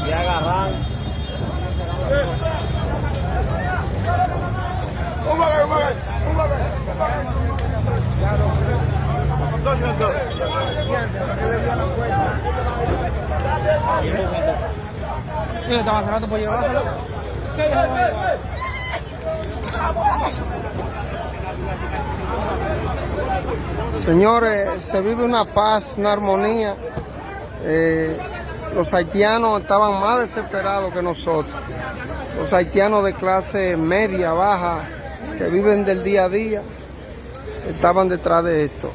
Y agarran. Sí, estaba hace rato por llevárselo. Señores, se vive una paz, una armonía. Los haitianos estaban más desesperados que nosotros. Los haitianos de clase media, baja, que viven del día a día, estaban detrás de esto.